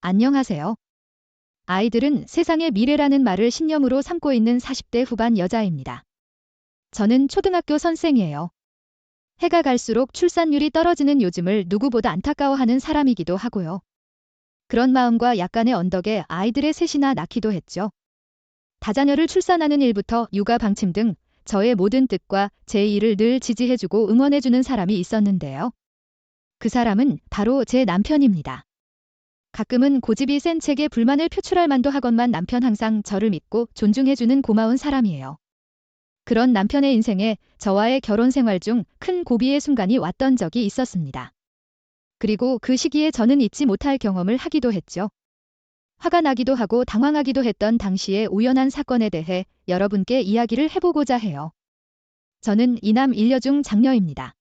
안녕하세요. 아이들은 세상의 미래라는 말을 신념으로 삼고 있는 40대 후반 여자입니다. 저는 초등학교 선생이에요. 해가 갈수록 출산율이 떨어지는 요즘을 누구보다 안타까워하는 사람이기도 하고요. 그런 마음과 약간의 언덕에 아이들의 셋이나 낳기도 했죠. 다자녀를 출산하는 일부터 육아 방침 등 저의 모든 뜻과 제 일을 늘 지지해주고 응원해주는 사람이 있었는데요. 그 사람은 바로 제 남편입니다. 가끔은 고집이 센 책에 불만을 표출할 만도 하건만 남편 항상 저를 믿고 존중해주는 고마운 사람이에요. 그런 남편의 인생에 저와의 결혼 생활 중 큰 고비의 순간이 왔던 적이 있었습니다. 그리고 그 시기에 저는 잊지 못할 경험을 하기도 했죠. 화가 나기도 하고 당황하기도 했던 당시의 우연한 사건에 대해 여러분께 이야기를 해보고자 해요. 저는 이남 일녀 중 장녀입니다.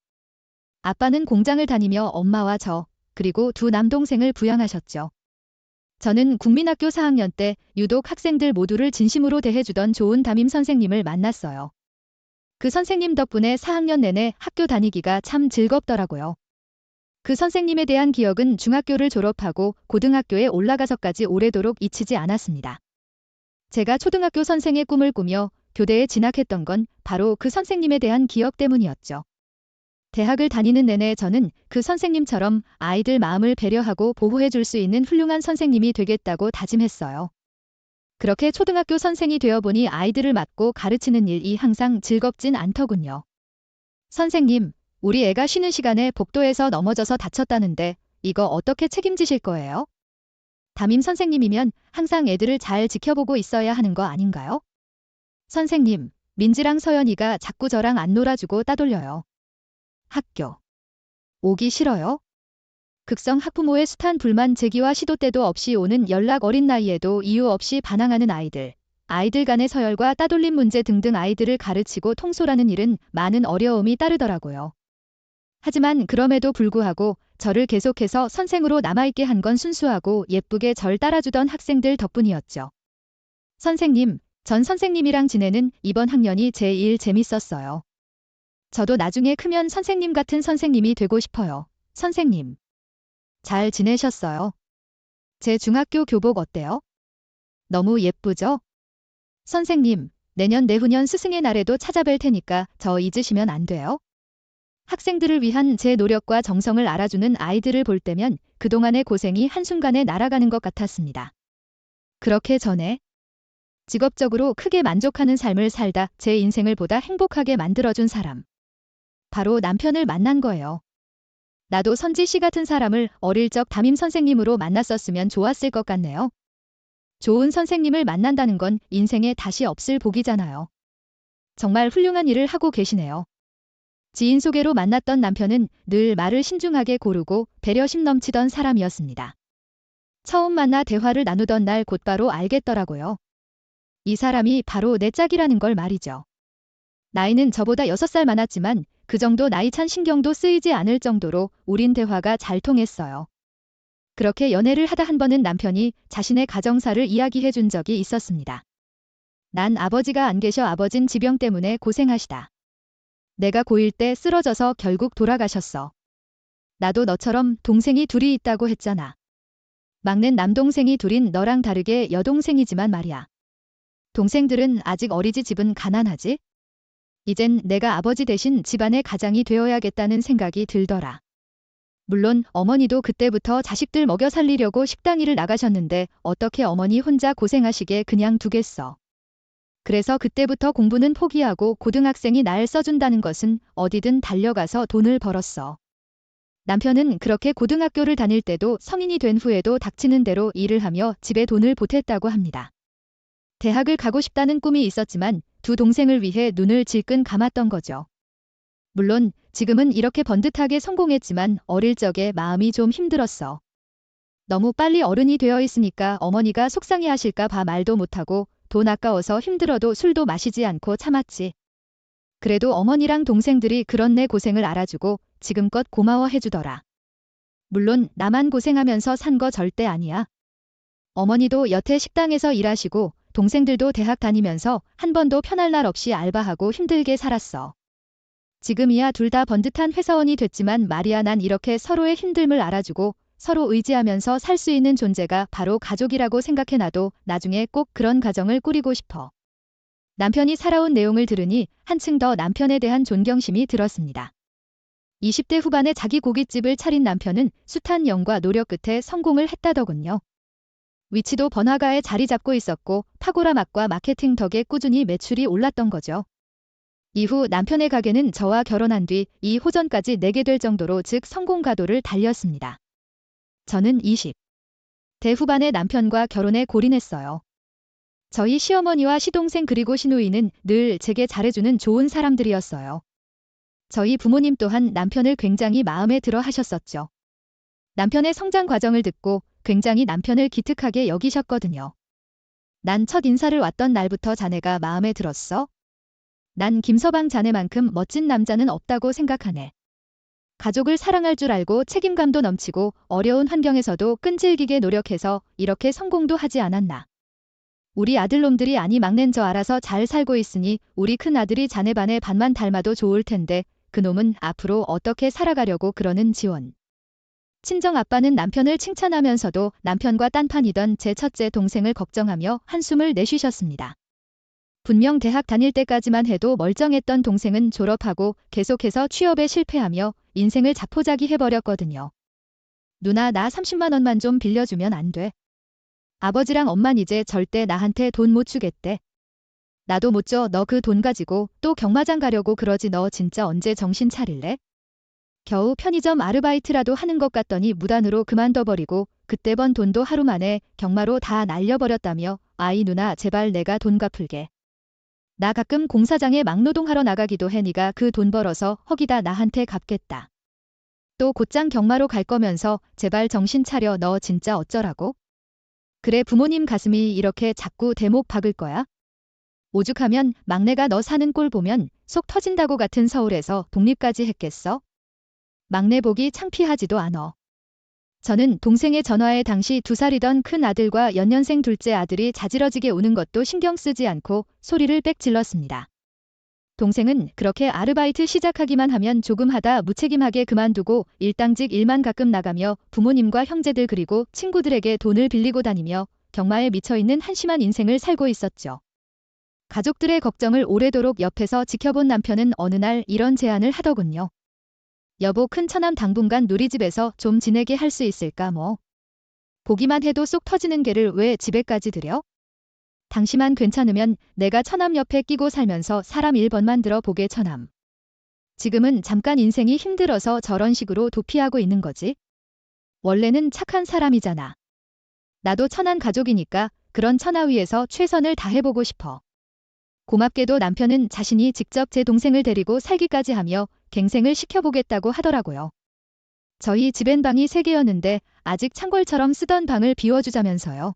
아빠는 공장을 다니며 엄마와 저, 그리고 두 남동생을 부양하셨죠. 저는 국민학교 4학년 때 유독 학생들 모두를 진심으로 대해주던 좋은 담임 선생님을 만났어요. 그 선생님 덕분에 4학년 내내 학교 다니기가 참 즐겁더라고요. 그 선생님에 대한 기억은 중학교를 졸업하고 고등학교에 올라가서까지 오래도록 잊히지 않았습니다. 제가 초등학교 선생의 꿈을 꾸며 교대에 진학했던 건 바로 그 선생님에 대한 기억 때문이었죠. 대학을 다니는 내내 저는 그 선생님처럼 아이들 마음을 배려하고 보호해 줄 수 있는 훌륭한 선생님이 되겠다고 다짐했어요. 그렇게 초등학교 선생이 되어보니 아이들을 맡고 가르치는 일이 항상 즐겁진 않더군요. 선생님, 우리 애가 쉬는 시간에 복도에서 넘어져서 다쳤다는데 이거 어떻게 책임지실 거예요? 담임 선생님이면 항상 애들을 잘 지켜보고 있어야 하는 거 아닌가요? 선생님, 민지랑 서연이가 자꾸 저랑 안 놀아주고 따돌려요. 학교 오기 싫어요? 극성 학부모의 숱한 불만 제기와 시도 때도 없이 오는 연락 어린 나이에도 이유 없이 반항하는 아이들 간의 서열과 따돌림 문제 등등 아이들을 가르치고 통솔하는 일은 많은 어려움이 따르더라고요. 하지만 그럼에도 불구하고 저를 계속해서 선생으로 남아있게 한 건 순수하고 예쁘게 절 따라주던 학생들 덕분이었죠. 선생님, 전 선생님이랑 지내는 이번 학년이 제일 재밌었어요. 저도 나중에 크면 선생님 같은 선생님이 되고 싶어요. 선생님. 잘 지내셨어요? 제 중학교 교복 어때요? 너무 예쁘죠? 선생님, 내년 내후년 스승의 날에도 찾아뵐 테니까 저 잊으시면 안 돼요? 학생들을 위한 제 노력과 정성을 알아주는 아이들을 볼 때면 그동안의 고생이 한순간에 날아가는 것 같았습니다. 그렇게 전에 직업적으로 크게 만족하는 삶을 살다 제 인생을 보다 행복하게 만들어준 사람. 바로 남편을 만난 거예요. 나도 선지 씨 같은 사람을 어릴 적 담임 선생님으로 만났었으면 좋았을 것 같네요. 좋은 선생님을 만난다는 건 인생에 다시 없을 복이잖아요. 정말 훌륭한 일을 하고 계시네요. 지인 소개로 만났던 남편은 늘 말을 신중하게 고르고 배려심 넘치던 사람이었습니다. 처음 만나 대화를 나누던 날 곧바로 알겠더라고요. 이 사람이 바로 내 짝이라는 걸 말이죠. 나이는 저보다 6살 많았지만 그 정도 나이 찬 신경도 쓰이지 않을 정도로 우린 대화가 잘 통했어요. 그렇게 연애를 하다 한 번은 남편이 자신의 가정사를 이야기해 준 적이 있었습니다. 난 아버지가 안 계셔 아버진 지병 때문에 고생하시다. 내가 고1 때 쓰러져서 결국 돌아가셨어. 나도 너처럼 동생이 둘이 있다고 했잖아. 막내 남동생이 둘인 너랑 다르게 여동생이지만 말이야. 동생들은 아직 어리지 집은 가난하지? 이젠 내가 아버지 대신 집안의 가장이 되어야겠다는 생각이 들더라. 물론 어머니도 그때부터 자식들 먹여 살리려고 식당 일을 나가셨는데 어떻게 어머니 혼자 고생하시게 그냥 두겠어. 그래서 그때부터 공부는 포기하고 고등학생이 날 써준다는 것은 어디든 달려가서 돈을 벌었어. 남편은 그렇게 고등학교를 다닐 때도 성인이 된 후에도 닥치는 대로 일을 하며 집에 돈을 보탰다고 합니다. 대학을 가고 싶다는 꿈이 있었지만 두 동생을 위해 눈을 질끈 감았던 거죠. 물론 지금은 이렇게 번듯하게 성공했지만 어릴 적에 마음이 좀 힘들었어. 너무 빨리 어른이 되어 있으니까 어머니가 속상해하실까 봐 말도 못하고 돈 아까워서 힘들어도 술도 마시지 않고 참았지. 그래도 어머니랑 동생들이 그런 내 고생을 알아주고 지금껏 고마워해주더라. 물론 나만 고생하면서 산 거 절대 아니야. 어머니도 여태 식당에서 일하시고 동생들도 대학 다니면서 한 번도 편할 날 없이 알바하고 힘들게 살았어. 지금이야 둘 다 번듯한 회사원이 됐지만 말이야 난 이렇게 서로의 힘듦을 알아주고 서로 의지하면서 살 수 있는 존재가 바로 가족이라고 생각해 나도 나중에 꼭 그런 가정을 꾸리고 싶어. 남편이 살아온 내용을 들으니 한층 더 남편에 대한 존경심이 들었습니다. 20대 후반에 자기 고깃집을 차린 남편은 숱한 연과 노력 끝에 성공을 했다더군요. 위치도 번화가에 자리 잡고 있었고 탁월한 맛과 마케팅 덕에 꾸준히 매출이 올랐던 거죠. 이후 남편의 가게는 저와 결혼한 뒤 2호점까지 내게 될 정도로 즉 성공 가도를 달렸습니다. 저는 20대 후반에 남편과 결혼에 골인했어요. 저희 시어머니와 시동생 그리고 시누이는 늘 제게 잘해주는 좋은 사람들이었어요. 저희 부모님 또한 남편을 굉장히 마음에 들어 하셨었죠. 남편의 성장 과정을 듣고 굉장히 남편을 기특하게 여기셨거든요. 난 첫 인사를 왔던 날부터 자네가 마음에 들었어? 난 김서방 자네만큼 멋진 남자는 없다고 생각하네. 가족을 사랑할 줄 알고 책임감도 넘치고 어려운 환경에서도 끈질기게 노력해서 이렇게 성공도 하지 않았나. 우리 아들놈들이 아니 막낸 저 알아서 잘 살고 있으니 우리 큰아들이 자네 반에 반만 닮아도 좋을 텐데 그놈은 앞으로 어떻게 살아가려고 그러는 지원. 친정 아빠는 남편을 칭찬하면서도 남편과 딴판이던 제 첫째 동생을 걱정하며 한숨을 내쉬셨습니다. 분명 대학 다닐 때까지만 해도 멀쩡했던 동생은 졸업하고 계속해서 취업에 실패하며 인생을 자포자기 해버렸거든요. 누나 나 30만 원만 좀 빌려주면 안 돼? 아버지랑 엄만 이제 절대 나한테 돈 못 주겠대. 나도 못 줘. 너 그 돈 가지고 또 경마장 가려고 그러지. 너 진짜 언제 정신 차릴래? 겨우 편의점 아르바이트라도 하는 것 같더니 무단으로 그만둬버리고 그때 번 돈도 하루 만에 경마로 다 날려버렸다며 아이 누나 제발 내가 돈 갚을게. 나 가끔 공사장에 막노동하러 나가기도 해. 네가 그 돈 벌어서 허기다 나한테 갚겠다. 또 곧장 경마로 갈 거면서 제발 정신 차려. 너 진짜 어쩌라고? 그래 부모님 가슴이 이렇게 자꾸 대목 박을 거야? 오죽하면 막내가 너 사는 꼴 보면 속 터진다고 같은 서울에서 독립까지 했겠어? 막내 보기 창피하지도 않어. 저는 동생의 전화에 당시 2살이던 큰 아들과 연년생 둘째 아들이 자지러지게 우는 것도 신경 쓰지 않고 소리를 빽 질렀습니다. 동생은 그렇게 아르바이트 시작하기만 하면 조금 하다 무책임하게 그만두고 일당직 일만 가끔 나가며 부모님과 형제들 그리고 친구들에게 돈을 빌리고 다니며 경마에 미쳐있는 한심한 인생을 살고 있었죠. 가족들의 걱정을 오래도록 옆에서 지켜본 남편은 어느 날 이런 제안을 하더군요. 여보 큰 처남 당분간 누리집에서 좀 지내게 할 수 있을까 뭐. 보기만 해도 쏙 터지는 개를 왜 집에까지 들여? 당시만 괜찮으면 내가 처남 옆에 끼고 살면서 사람 1번만 들어보게 처남. 지금은 잠깐 인생이 힘들어서 저런 식으로 도피하고 있는 거지. 원래는 착한 사람이잖아. 나도 천안 가족이니까 그런 처나 위에서 최선을 다해보고 싶어. 고맙게도 남편은 자신이 직접 제 동생을 데리고 살기까지 하며 갱생을 시켜보겠다고 하더라고요. 저희 집엔 방이 3개였는데 아직 창궐처럼 쓰던 방을 비워주자면서요.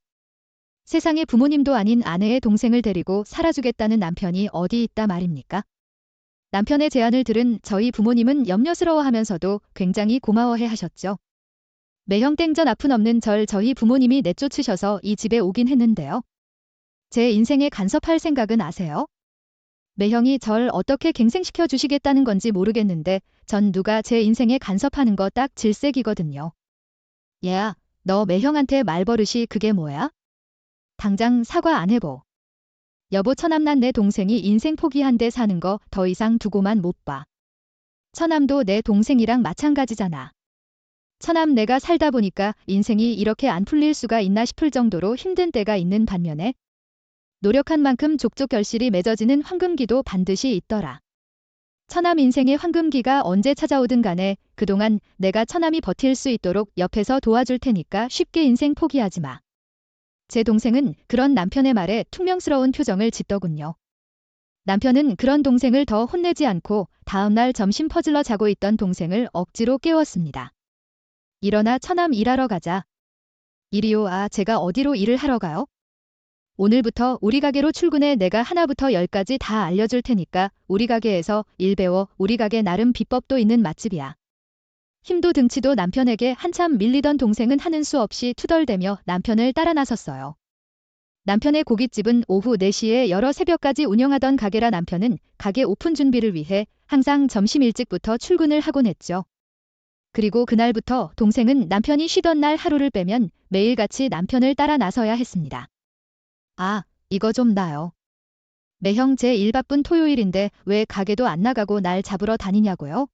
세상에 부모님도 아닌 아내의 동생을 데리고 살아주겠다는 남편이 어디 있다 말입니까? 남편의 제안을 들은 저희 부모님은 염려스러워하면서도 굉장히 고마워해 하셨죠. 매형 땡전 아픈 없는 절 저희 부모님이 내쫓으셔서 이 집에 오긴 했는데요. 제 인생에 간섭할 생각은 아세요? 매형이 절 어떻게 갱생시켜 주시겠다는 건지 모르겠는데 전 누가 제 인생에 간섭하는 거 딱 질색이거든요. 얘야, 너 매형한테 말버릇이 그게 뭐야? 당장 사과 안 해보. 여보 처남난 내 동생이 인생 포기한 데 사는 거 더 이상 두고만 못 봐. 처남도 내 동생이랑 마찬가지잖아. 처남 내가 살다 보니까 인생이 이렇게 안 풀릴 수가 있나 싶을 정도로 힘든 때가 있는 반면에 노력한 만큼 족족 결실이 맺어지는 황금기도 반드시 있더라. 처남 인생의 황금기가 언제 찾아오든 간에 그동안 내가 처남이 버틸 수 있도록 옆에서 도와줄 테니까 쉽게 인생 포기하지 마. 제 동생은 그런 남편의 말에 퉁명스러운 표정을 짓더군요. 남편은 그런 동생을 더 혼내지 않고 다음날 점심 퍼질러 자고 있던 동생을 억지로 깨웠습니다. 일어나 처남 일하러 가자. 이리요. 아 제가 어디로 일을 하러 가요? 오늘부터 우리 가게로 출근해. 내가 하나부터 10까지 다 알려줄 테니까 우리 가게에서 일 배워. 우리 가게 나름 비법도 있는 맛집이야. 힘도 등치도 남편에게 한참 밀리던 동생은 하는 수 없이 투덜대며 남편을 따라 나섰어요. 남편의 고깃집은 오후 4시에 열어 새벽까지 운영하던 가게라 남편은 가게 오픈 준비를 위해 항상 점심 일찍부터 출근을 하곤 했죠. 그리고 그날부터 동생은 남편이 쉬던 날 하루를 빼면 매일같이 남편을 따라 나서야 했습니다. 아, 이거 좀 나요. 매형 제 일 바쁜 토요일인데 왜 가게도 안 나가고 날 잡으러 다니냐고요?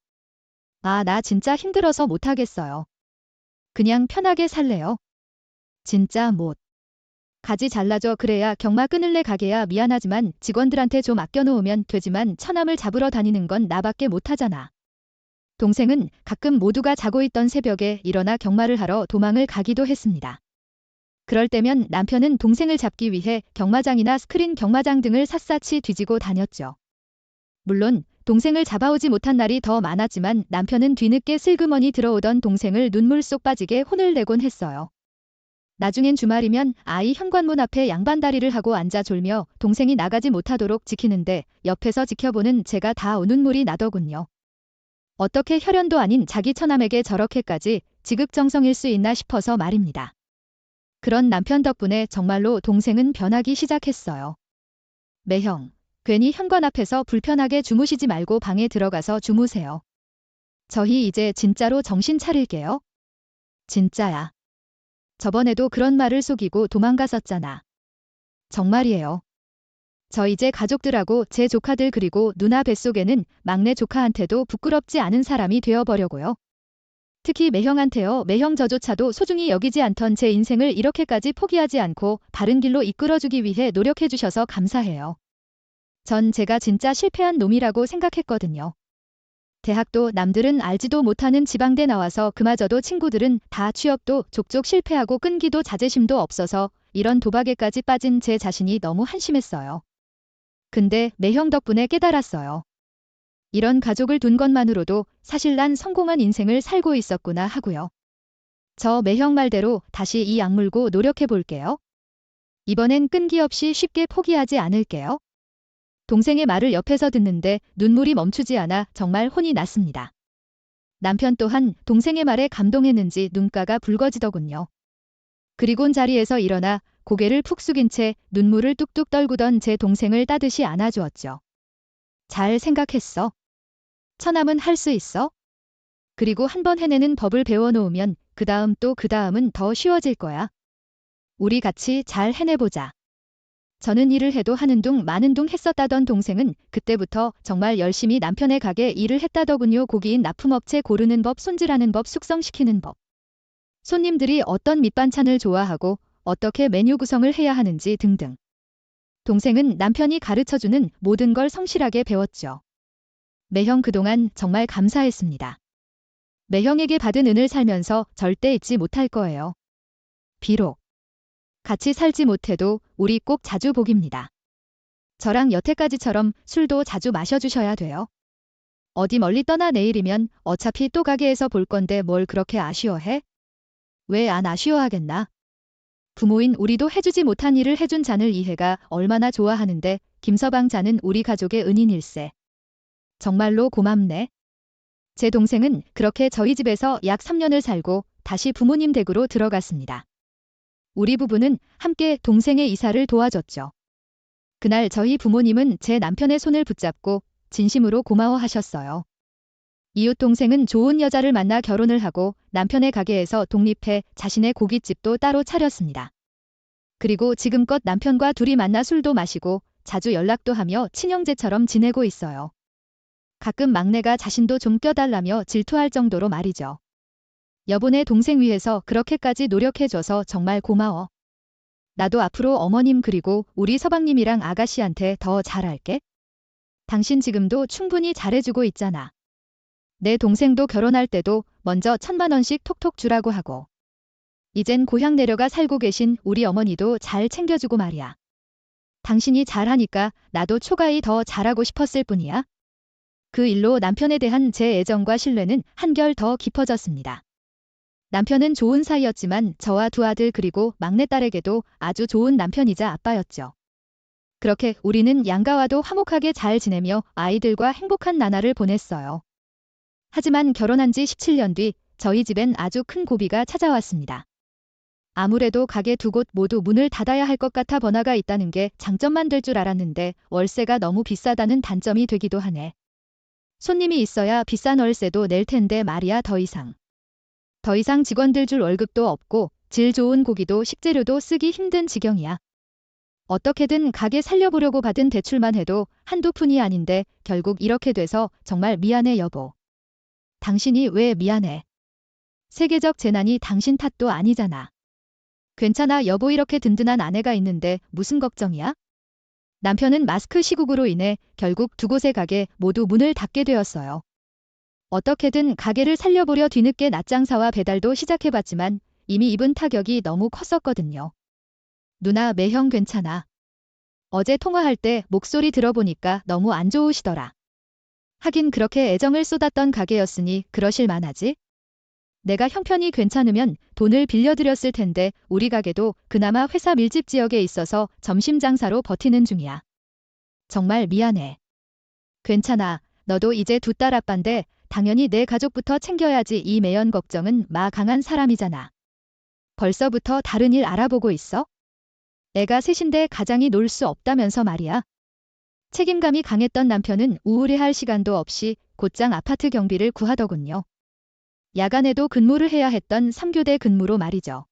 아, 나 진짜 힘들어서 못하겠어요. 그냥 편하게 살래요. 진짜 못. 가지 잘라줘. 그래야 경마 끊을래. 가게야 미안하지만 직원들한테 좀 아껴놓으면 되지만 처남을 잡으러 다니는 건 나밖에 못하잖아. 동생은 가끔 모두가 자고 있던 새벽에 일어나 경마를 하러 도망을 가기도 했습니다. 그럴 때면 남편은 동생을 잡기 위해 경마장이나 스크린 경마장 등을 샅샅이 뒤지고 다녔죠. 물론 동생을 잡아오지 못한 날이 더 많았지만 남편은 뒤늦게 슬그머니 들어오던 동생을 눈물 쏙 빠지게 혼을 내곤 했어요. 나중엔 주말이면 아이 현관문 앞에 양반다리를 하고 앉아 졸며 동생이 나가지 못하도록 지키는데 옆에서 지켜보는 제가 다 눈물이 나더군요. 어떻게 혈연도 아닌 자기 처남에게 저렇게까지 지극정성일 수 있나 싶어서 말입니다. 그런 남편 덕분에 정말로 동생은 변하기 시작했어요. 매형, 괜히 현관 앞에서 불편하게 주무시지 말고 방에 들어가서 주무세요. 저희 이제 진짜로 정신 차릴게요. 진짜야. 저번에도 그런 말을 속이고 도망갔었잖아. 정말이에요. 저 이제 가족들하고 제 조카들 그리고 누나 뱃속에는 막내 조카한테도 부끄럽지 않은 사람이 되어버려고요. 특히 매형한테요. 매형 저조차도 소중히 여기지 않던 제 인생을 이렇게까지 포기하지 않고 바른 길로 이끌어주기 위해 노력해주셔서 감사해요. 전 제가 진짜 실패한 놈이라고 생각했거든요. 대학도 남들은 알지도 못하는 지방대 나와서 그마저도 친구들은 다 취업도 족족 실패하고 끈기도 자제심도 없어서 이런 도박에까지 빠진 제 자신이 너무 한심했어요. 근데 매형 덕분에 깨달았어요. 이런 가족을 둔 것만으로도 사실 난 성공한 인생을 살고 있었구나 하고요. 저 매형 말대로 다시 이 악물고 노력해 볼게요. 이번엔 끈기 없이 쉽게 포기하지 않을게요. 동생의 말을 옆에서 듣는데 눈물이 멈추지 않아 정말 혼이 났습니다. 남편 또한 동생의 말에 감동했는지 눈가가 붉어지더군요. 그리곤 자리에서 일어나 고개를 푹 숙인 채 눈물을 뚝뚝 떨구던 제 동생을 따듯이 안아주었죠. 잘 생각했어. 처남은 할 수 있어? 그리고 한번 해내는 법을 배워놓으면 그 다음 또 그 다음은 더 쉬워질 거야. 우리 같이 잘 해내보자. 저는 일을 해도 하는 둥 마는 둥 했었다던 동생은 그때부터 정말 열심히 남편의 가게 일을 했다더군요. 고기인 납품업체 고르는 법, 손질하는 법, 숙성시키는 법. 손님들이 어떤 밑반찬을 좋아하고 어떻게 메뉴 구성을 해야 하는지 등등. 동생은 남편이 가르쳐주는 모든 걸 성실하게 배웠죠. 매형 그동안 정말 감사했습니다. 매형에게 받은 은을 살면서 절대 잊지 못할 거예요. 비록 같이 살지 못해도 우리 꼭 자주 복입니다. 저랑 여태까지처럼 술도 자주 마셔주셔야 돼요. 어디 멀리 떠나 내일이면 어차피 또 가게에서 볼 건데 뭘 그렇게 아쉬워해? 왜 안 아쉬워하겠나? 부모인 우리도 해주지 못한 일을 해준 잔을 이해가 얼마나 좋아하는데 김서방 잔은 우리 가족의 은인일세. 정말로 고맙네. 제 동생은 그렇게 저희 집에서 약 3년을 살고 다시 부모님 댁으로 들어갔습니다. 우리 부부는 함께 동생의 이사를 도와줬죠. 그날 저희 부모님은 제 남편의 손을 붙잡고 진심으로 고마워하셨어요. 이웃 동생은 좋은 여자를 만나 결혼을 하고 남편의 가게에서 독립해 자신의 고깃집도 따로 차렸습니다. 그리고 지금껏 남편과 둘이 만나 술도 마시고 자주 연락도 하며 친형제처럼 지내고 있어요. 가끔 막내가 자신도 좀 껴달라며 질투할 정도로 말이죠. 여보네 동생 위해서 그렇게까지 노력해줘서 정말 고마워. 나도 앞으로 어머님 그리고 우리 서방님이랑 아가씨한테 더 잘할게. 당신 지금도 충분히 잘해주고 있잖아. 내 동생도 결혼할 때도 먼저 1,000만 원씩 톡톡 주라고 하고. 이젠 고향 내려가 살고 계신 우리 어머니도 잘 챙겨주고 말이야. 당신이 잘하니까 나도 초가히 더 잘하고 싶었을 뿐이야. 그 일로 남편에 대한 제 애정과 신뢰는 한결 더 깊어졌습니다. 남편은 좋은 사이였지만 저와 두 아들 그리고 막내딸에게도 아주 좋은 남편이자 아빠였죠. 그렇게 우리는 양가와도 화목하게 잘 지내며 아이들과 행복한 나날을 보냈어요. 하지만 결혼한 지 17년 뒤 저희 집엔 아주 큰 고비가 찾아왔습니다. 아무래도 가게 두 곳 모두 문을 닫아야 할 것 같아 번화가 있다는 게 장점만 될 줄 알았는데 월세가 너무 비싸다는 단점이 되기도 하네. 손님이 있어야 비싼 월세도 낼 텐데 말이야 더 이상. 더 이상 직원들 줄 월급도 없고 질 좋은 고기도 식재료도 쓰기 힘든 지경이야. 어떻게든 가게 살려보려고 받은 대출만 해도 한두 푼이 아닌데 결국 이렇게 돼서 정말 미안해 여보. 당신이 왜 미안해? 세계적 재난이 당신 탓도 아니잖아. 괜찮아 여보 이렇게 든든한 아내가 있는데 무슨 걱정이야? 남편은 마스크 시국으로 인해 결국 두 곳의 가게 모두 문을 닫게 되었어요. 어떻게든 가게를 살려보려 뒤늦게 낮장사와 배달도 시작해봤지만 이미 입은 타격이 너무 컸었거든요. 누나 매형 괜찮아. 어제 통화할 때 목소리 들어보니까 너무 안 좋으시더라. 하긴 그렇게 애정을 쏟았던 가게였으니 그러실 만하지? 내가 형편이 괜찮으면 돈을 빌려드렸을 텐데 우리 가게도 그나마 회사 밀집 지역에 있어서 점심 장사로 버티는 중이야. 정말 미안해. 괜찮아. 너도 이제 두 딸 아빠인데 당연히 내 가족부터 챙겨야지. 이 매연 걱정은 마 강한 사람이잖아. 벌써부터 다른 일 알아보고 있어? 애가 셋인데 가장이 놀 수 없다면서 말이야. 책임감이 강했던 남편은 우울해할 시간도 없이 곧장 아파트 경비를 구하더군요. 야간에도 근무를 해야 했던 3교대 근무로 말이죠.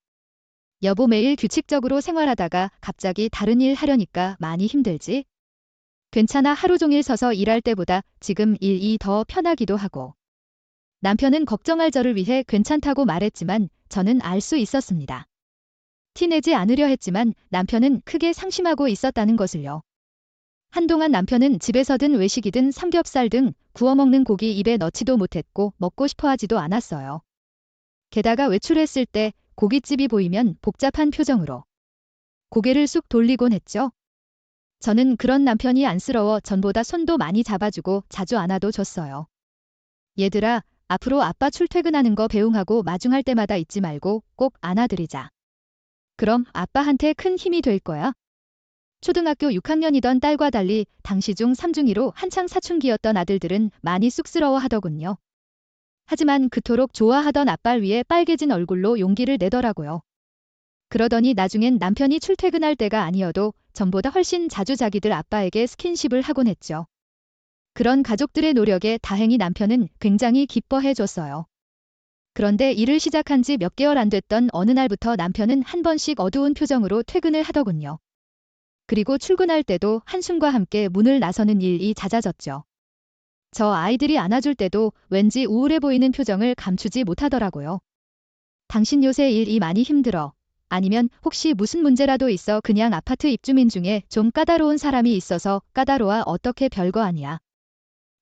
여보 매일 규칙적으로 생활하다가 갑자기 다른 일 하려니까 많이 힘들지? 괜찮아 하루 종일 서서 일할 때보다 지금 일이 더 편하기도 하고. 남편은 걱정할 저를 위해 괜찮다고 말했지만 저는 알 수 있었습니다. 티내지 않으려 했지만 남편은 크게 상심하고 있었다는 것을요. 한동안 남편은 집에서든 외식이든 삼겹살 등 구워 먹는 고기 입에 넣지도 못했고 먹고 싶어 하지도 않았어요. 게다가 외출했을 때 고깃집이 보이면 복잡한 표정으로 고개를 쑥 돌리곤 했죠. 저는 그런 남편이 안쓰러워 전보다 손도 많이 잡아주고 자주 안아도 줬어요. 얘들아, 앞으로 아빠 출퇴근하는 거 배웅하고 마중할 때마다 잊지 말고 꼭 안아드리자. 그럼 아빠한테 큰 힘이 될 거야. 초등학교 6학년이던 딸과 달리 당시 중 3중이로 한창 사춘기였던 아들들은 많이 쑥스러워 하더군요. 하지만 그토록 좋아하던 아빠를 위해 빨개진 얼굴로 용기를 내더라고요. 그러더니 나중엔 남편이 출퇴근할 때가 아니어도 전보다 훨씬 자주 자기들 아빠에게 스킨십을 하곤 했죠. 그런 가족들의 노력에 다행히 남편은 굉장히 기뻐해 줬어요. 그런데 일을 시작한 지 몇 개월 안 됐던 어느 날부터 남편은 한 번씩 어두운 표정으로 퇴근을 하더군요. 그리고 출근할 때도 한숨과 함께 문을 나서는 일이 잦아졌죠. 저 아이들이 안아줄 때도 왠지 우울해 보이는 표정을 감추지 못하더라고요. 당신 요새 일이 많이 힘들어. 아니면 혹시 무슨 문제라도 있어. 그냥 아파트 입주민 중에 좀 까다로운 사람이 있어서 까다로워. 어떻게 별거 아니야.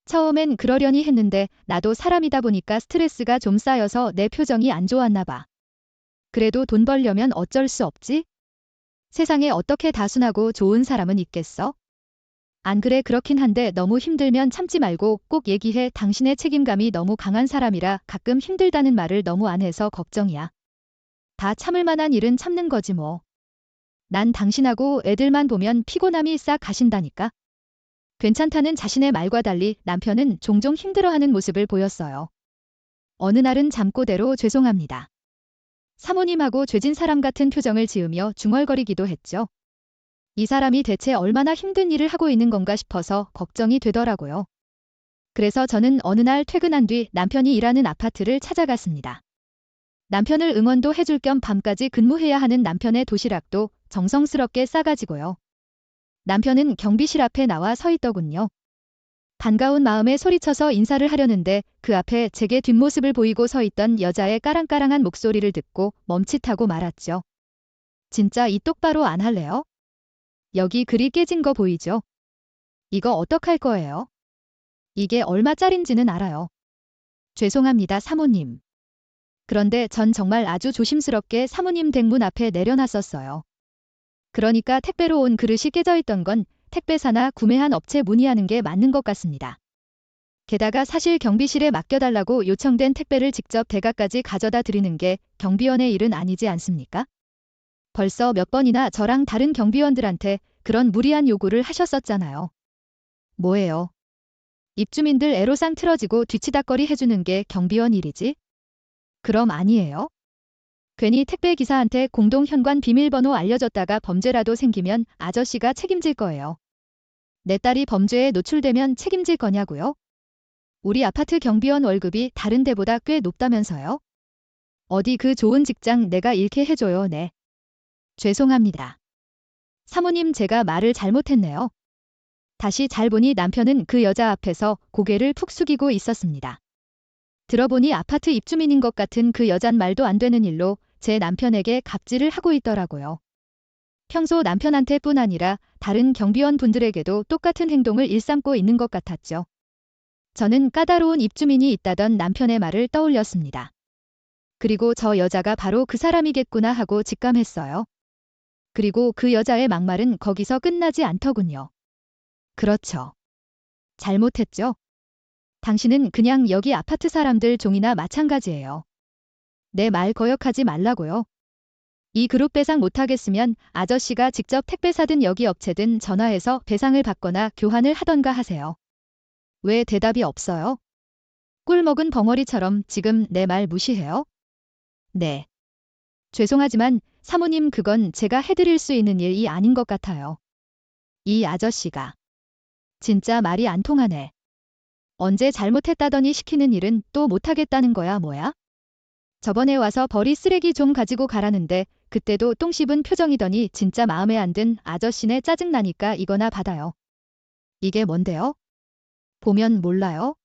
처음엔 그러려니 했는데 나도 사람이다 보니까 스트레스가 좀 쌓여서 내 표정이 안 좋았나 봐. 그래도 돈 벌려면 어쩔 수 없지? 세상에 어떻게 다순하고 좋은 사람은 있겠어? 안 그래 그렇긴 한데 너무 힘들면 참지 말고 꼭 얘기해. 당신의 책임감이 너무 강한 사람이라 가끔 힘들다는 말을 너무 안 해서 걱정이야. 다 참을 만한 일은 참는 거지 뭐. 난 당신하고 애들만 보면 피곤함이 싹 가신다니까. 괜찮다는 자신의 말과 달리 남편은 종종 힘들어하는 모습을 보였어요. 어느 날은 잠꼬대로 죄송합니다. 사모님하고 죄진 사람 같은 표정을 지으며 중얼거리기도 했죠. 이 사람이 대체 얼마나 힘든 일을 하고 있는 건가 싶어서 걱정이 되더라고요. 그래서 저는 어느 날 퇴근한 뒤 남편이 일하는 아파트를 찾아갔습니다. 남편을 응원도 해줄 겸 밤까지 근무해야 하는 남편의 도시락도 정성스럽게 싸가지고요. 남편은 경비실 앞에 나와 서 있더군요. 반가운 마음에 소리쳐서 인사를 하려는데 그 앞에 제게 뒷모습을 보이고 서 있던 여자의 까랑까랑한 목소리를 듣고 멈칫하고 말았죠. 진짜 이 똑바로 안 할래요? 여기 글이 깨진 거 보이죠? 이거 어떡할 거예요? 이게 얼마짜린지는 알아요. 죄송합니다 사모님. 그런데 전 정말 아주 조심스럽게 사모님 댁 문 앞에 내려놨었어요. 그러니까 택배로 온 그릇이 깨져 있던 건 택배사나 구매한 업체 문의하는 게 맞는 것 같습니다. 게다가 사실 경비실에 맡겨달라고 요청된 택배를 직접 대가까지 가져다 드리는 게 경비원의 일은 아니지 않습니까? 벌써 몇 번이나 저랑 다른 경비원들한테 그런 무리한 요구를 하셨었잖아요. 뭐예요? 입주민들 애로사항 틀어지고 뒤치다꺼리 해주는 게 경비원 일이지? 그럼 아니에요? 괜히 택배기사한테 공동현관 비밀번호 알려줬다가 범죄라도 생기면 아저씨가 책임질 거예요. 내 딸이 범죄에 노출되면 책임질 거냐고요? 우리 아파트 경비원 월급이 다른 데보다 꽤 높다면서요? 어디 그 좋은 직장 내가 잃게 해줘요. 네. 죄송합니다. 사모님 제가 말을 잘못했네요. 다시 잘 보니 남편은 그 여자 앞에서 고개를 푹 숙이고 있었습니다. 들어보니 아파트 입주민인 것 같은 그 여잔 말도 안 되는 일로 제 남편에게 갑질을 하고 있더라고요. 평소 남편한테뿐 아니라 다른 경비원 분들에게도 똑같은 행동을 일삼고 있는 것 같았죠. 저는 까다로운 입주민이 있다던 남편의 말을 떠올렸습니다. 그리고 저 여자가 바로 그 사람이겠구나 하고 직감했어요. 그리고 그 여자의 막말은 거기서 끝나지 않더군요. 그렇죠. 잘못했죠. 당신은 그냥 여기 아파트 사람들 종이나 마찬가지예요. 내 말 거역하지 말라고요. 이 그룹 배상 못하겠으면 아저씨가 직접 택배사든 여기 업체든 전화해서 배상을 받거나 교환을 하던가 하세요. 왜 대답이 없어요? 꿀 먹은 벙어리처럼 지금 내 말 무시해요? 네. 죄송하지만 사모님 그건 제가 해드릴 수 있는 일이 아닌 것 같아요. 이 아저씨가 진짜 말이 안 통하네. 언제 잘못했다더니 시키는 일은 또 못하겠다는 거야 뭐야? 저번에 와서 버리 쓰레기 좀 가지고 가라는데 그때도 똥 씹은 표정이더니 진짜 마음에 안 든 아저씨네 짜증나니까 이거나 받아요. 이게 뭔데요? 보면 몰라요?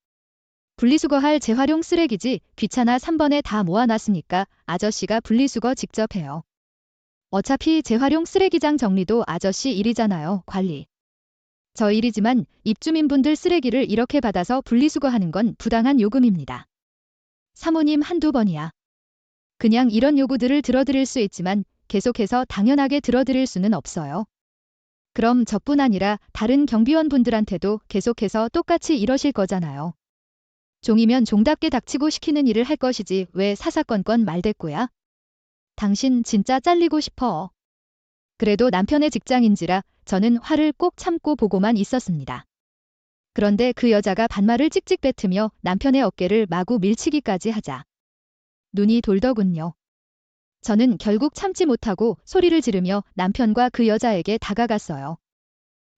분리수거할 재활용 쓰레기지 귀찮아 3번에 다 모아놨으니까 아저씨가 분리수거 직접 해요. 어차피 재활용 쓰레기장 정리도 아저씨 일이잖아요. 관리. 저 일이지만 입주민분들 쓰레기를 이렇게 받아서 분리수거하는 건 부당한 요금입니다. 사모님 한두 번이야. 그냥 이런 요구들을 들어드릴 수 있지만 계속해서 당연하게 들어드릴 수는 없어요. 그럼 저뿐 아니라 다른 경비원분들한테도 계속해서 똑같이 이러실 거잖아요. 종이면 종답게 닥치고 시키는 일을 할 것이지 왜 사사건건 말대꾸야? 당신 진짜 잘리고 싶어. 그래도 남편의 직장인지라 저는 화를 꼭 참고 보고만 있었습니다. 그런데 그 여자가 반말을 찍찍 뱉으며 남편의 어깨를 마구 밀치기까지 하자 눈이 돌더군요. 저는 결국 참지 못하고 소리를 지르며 남편과 그 여자에게 다가갔어요.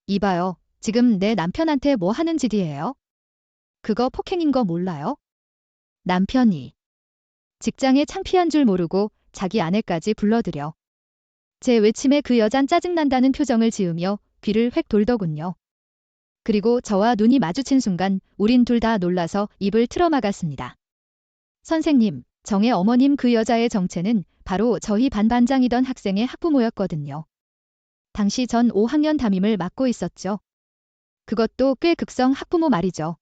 이봐요. 지금 내 남편한테 뭐 하는 짓이에요? 그거 폭행인 거 몰라요? 남편이 직장에 창피한 줄 모르고 자기 아내까지 불러들여 제 외침에 그 여잔 짜증난다는 표정을 지으며 귀를 획 돌더군요. 그리고 저와 눈이 마주친 순간 우린 둘 다 놀라서 입을 틀어막았습니다. 선생님, 정의 어머님 그 여자의 정체는 바로 저희 반 반장이던 학생의 학부모였거든요. 당시 전 5학년 담임을 맡고 있었죠. 그것도 꽤 극성 학부모 말이죠.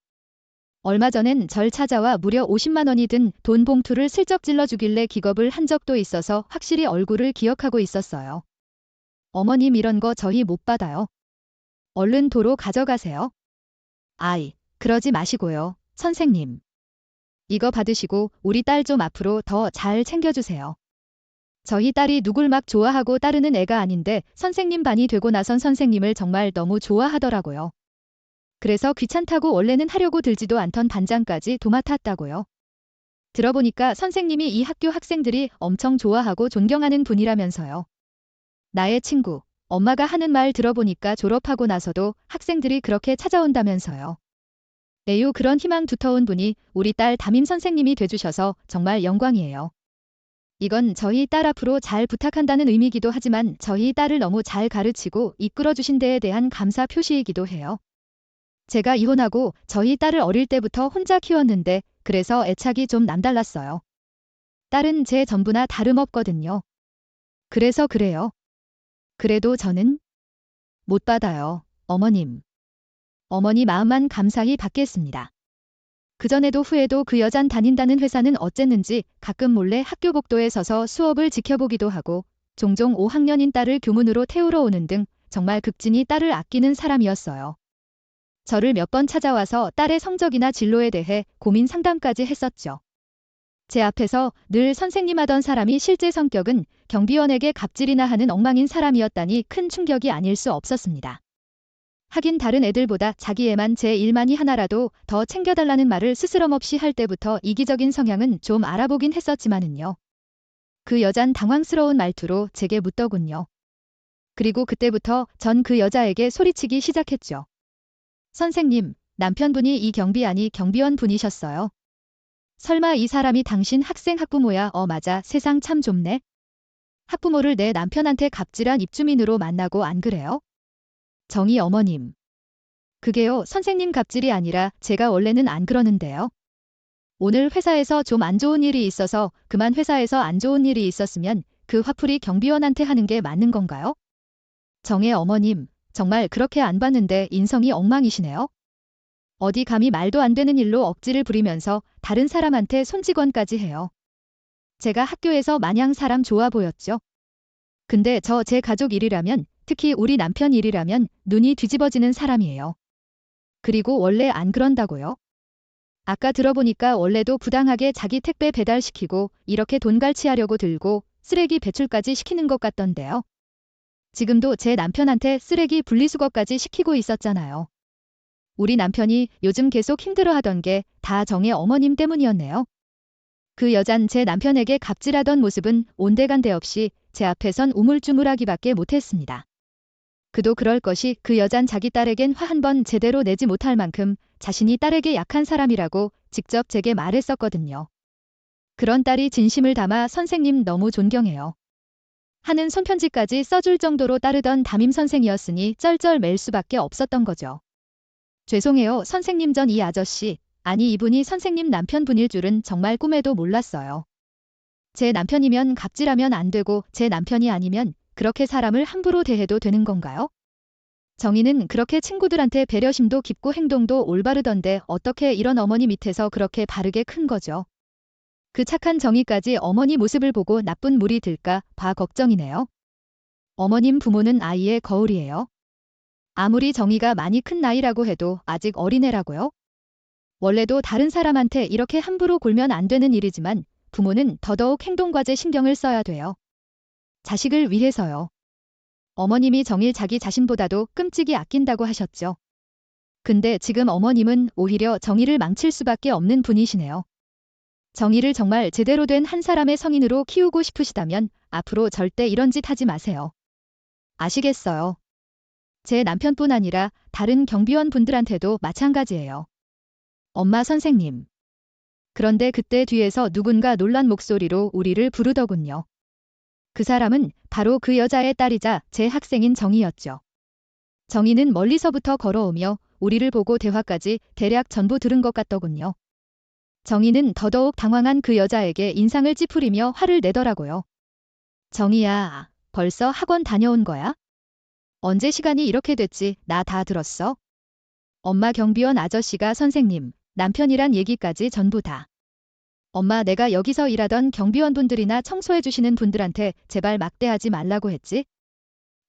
얼마 전엔 절 찾아와 무려 50만 원이 든 돈 봉투를 슬쩍 찔러주길래 기겁을 한 적도 있어서 확실히 얼굴을 기억하고 있었어요. 어머님 이런 거 저희 못 받아요. 얼른 도로 가져가세요. 아이, 그러지 마시고요, 선생님. 이거 받으시고 우리 딸 좀 앞으로 더 잘 챙겨주세요. 저희 딸이 누굴 막 좋아하고 따르는 애가 아닌데 선생님 반이 되고 나선 선생님을 정말 너무 좋아하더라고요. 그래서 귀찮다고 원래는 하려고 들지도 않던 반장까지 도맡았다고요. 들어보니까 선생님이 이 학교 학생들이 엄청 좋아하고 존경하는 분이라면서요. 나의 친구, 엄마가 하는 말 들어보니까 졸업하고 나서도 학생들이 그렇게 찾아온다면서요. 에휴 그런 희망 두터운 분이 우리 딸 담임 선생님이 돼주셔서 정말 영광이에요. 이건 저희 딸 앞으로 잘 부탁한다는 의미이기도 하지만 저희 딸을 너무 잘 가르치고 이끌어주신 데에 대한 감사 표시이기도 해요. 제가 이혼하고 저희 딸을 어릴 때부터 혼자 키웠는데 그래서 애착이 좀 남달랐어요. 딸은 제 전부나 다름없거든요. 그래서 그래요. 그래도 저는 못 받아요, 어머님. 어머니 마음만 감사히 받겠습니다. 그전에도 후에도 그 여잔 다닌다는 회사는 어쨌는지 가끔 몰래 학교 복도에 서서 수업을 지켜보기도 하고 종종 5학년인 딸을 교문으로 태우러 오는 등 정말 극진히 딸을 아끼는 사람이었어요. 저를 몇 번 찾아와서 딸의 성적이나 진로에 대해 고민 상담까지 했었죠. 제 앞에서 늘 선생님 하던 사람이 실제 성격은 경비원에게 갑질이나 하는 엉망인 사람이었다니 큰 충격이 아닐 수 없었습니다. 하긴 다른 애들보다 자기 애만 제 일만이 하나라도 더 챙겨달라는 말을 스스럼없이 할 때부터 이기적인 성향은 좀 알아보긴 했었지만은요. 그 여잔 당황스러운 말투로 제게 묻더군요. 그리고 그때부터 전 그 여자에게 소리치기 시작했죠. 선생님, 남편분이 이 경비 아니 경비원 분이셨어요. 설마 이 사람이 당신 학생 학부모야? 맞아. 세상 참 좁네. 학부모를 내 남편한테 갑질한 입주민으로 만나고 안 그래요? 정희 어머님. 그게요, 선생님 갑질이 아니라 제가 원래는 안 그러는데요. 오늘 회사에서 좀 안 좋은 일이 있어서 그만 회사에서 안 좋은 일이 있었으면 그 화풀이 경비원한테 하는 게 맞는 건가요? 정혜 어머님, 정말 그렇게 안 봤는데 인성이 엉망이시네요. 어디 감히 말도 안 되는 일로 억지를 부리면서 다른 사람한테 손직원까지 해요. 제가 학교에서 마냥 사람 좋아 보였죠. 근데 제 가족 일이라면, 특히 우리 남편 일이라면 눈이 뒤집어지는 사람이에요. 그리고 원래 안 그런다고요? 아까 들어보니까 원래도 부당하게 자기 택배 배달시키고 이렇게 돈 갈취하려고 들고 쓰레기 배출까지 시키는 것 같던데요. 지금도 제 남편한테 쓰레기 분리수거까지 시키고 있었잖아요. 우리 남편이 요즘 계속 힘들어하던 게 다 정혜 어머님 때문이었네요. 그 여잔 제 남편에게 갑질하던 모습은 온데간데 없이 제 앞에선 우물쭈물하기밖에 못했습니다. 그도 그럴 것이 그 여잔 자기 딸에겐 화 한 번 제대로 내지 못할 만큼 자신이 딸에게 약한 사람이라고 직접 제게 말했었거든요. 그런 딸이 진심을 담아 선생님 너무 존경해요. 하는 손편지까지 써줄 정도로 따르던 담임 선생이었으니 쩔쩔 맬 수밖에 없었던 거죠. 죄송해요, 선생님. 전 이 아저씨, 아니 이분이 선생님 남편분일 줄은 정말 꿈에도 몰랐어요. 제 남편이면 갑질하면 안 되고 제 남편이 아니면 그렇게 사람을 함부로 대해도 되는 건가요? 정희는 그렇게 친구들한테 배려심도 깊고 행동도 올바르던데 어떻게 이런 어머니 밑에서 그렇게 바르게 큰 거죠? 그 착한 정희까지 어머니 모습을 보고 나쁜 물이 들까 봐 걱정이네요. 어머님 부모는 아이의 거울이에요. 아무리 정희가 많이 큰 나이라고 해도 아직 어린애라고요? 원래도 다른 사람한테 이렇게 함부로 굴면 안 되는 일이지만 부모는 더더욱 행동과제 신경을 써야 돼요. 자식을 위해서요. 어머님이 정일 자기 자신보다도 끔찍이 아낀다고 하셨죠. 근데 지금 어머님은 오히려 정희를 망칠 수밖에 없는 분이시네요. 정희를 정말 제대로 된 한 사람의 성인으로 키우고 싶으시다면 앞으로 절대 이런 짓 하지 마세요. 아시겠어요? 제 남편뿐 아니라 다른 경비원 분들한테도 마찬가지예요. 엄마 선생님. 그런데 그때 뒤에서 누군가 놀란 목소리로 우리를 부르더군요. 그 사람은 바로 그 여자의 딸이자 제 학생인 정희였죠. 정희는 멀리서부터 걸어오며 우리를 보고 대화까지 대략 전부 들은 것 같더군요. 정희는 더더욱 당황한 그 여자에게 인상을 찌푸리며 화를 내더라고요. 정희야, 벌써 학원 다녀온 거야? 언제 시간이 이렇게 됐지? 나 다 들었어. 엄마 경비원 아저씨가 선생님, 남편이란 얘기까지 전부 다. 엄마 내가 여기서 일하던 경비원분들이나 청소해주시는 분들한테 제발 막대하지 말라고 했지?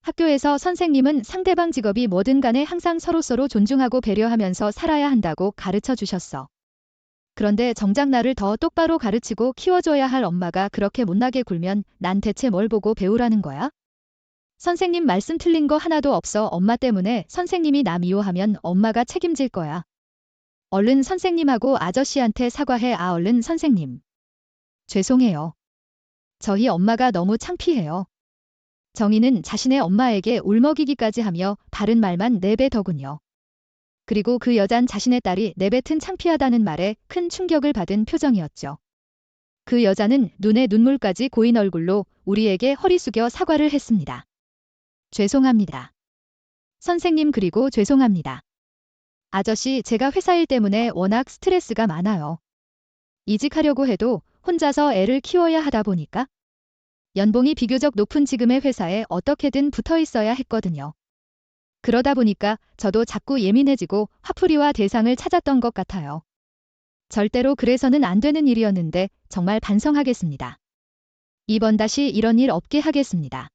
학교에서 선생님은 상대방 직업이 뭐든 간에 항상 서로서로 존중하고 배려하면서 살아야 한다고 가르쳐 주셨어. 그런데 정작 나를 더 똑바로 가르치고 키워줘야 할 엄마가 그렇게 못나게 굴면 난 대체 뭘 보고 배우라는 거야? 선생님 말씀 틀린 거 하나도 없어. 엄마 때문에 선생님이 나 미워하면 엄마가 책임질 거야. 얼른 선생님하고 아저씨한테 사과해. 얼른 선생님. 죄송해요. 저희 엄마가 너무 창피해요. 정희는 자신의 엄마에게 울먹이기까지 하며 바른 말만 내뱉더군요. 그리고 그 여잔 자신의 딸이 내뱉은 창피하다는 말에 큰 충격을 받은 표정이었죠. 그 여자는 눈에 눈물까지 고인 얼굴로 우리에게 허리 숙여 사과를 했습니다. 죄송합니다. 선생님 그리고 죄송합니다. 아저씨 제가 회사 일 때문에 워낙 스트레스가 많아요. 이직하려고 해도 혼자서 애를 키워야 하다 보니까 연봉이 비교적 높은 지금의 회사에 어떻게든 붙어 있어야 했거든요. 그러다 보니까 저도 자꾸 예민해지고 화풀이와 대상을 찾았던 것 같아요. 절대로 그래서는 안 되는 일이었는데 정말 반성하겠습니다. 이번 다시 이런 일 없게 하겠습니다.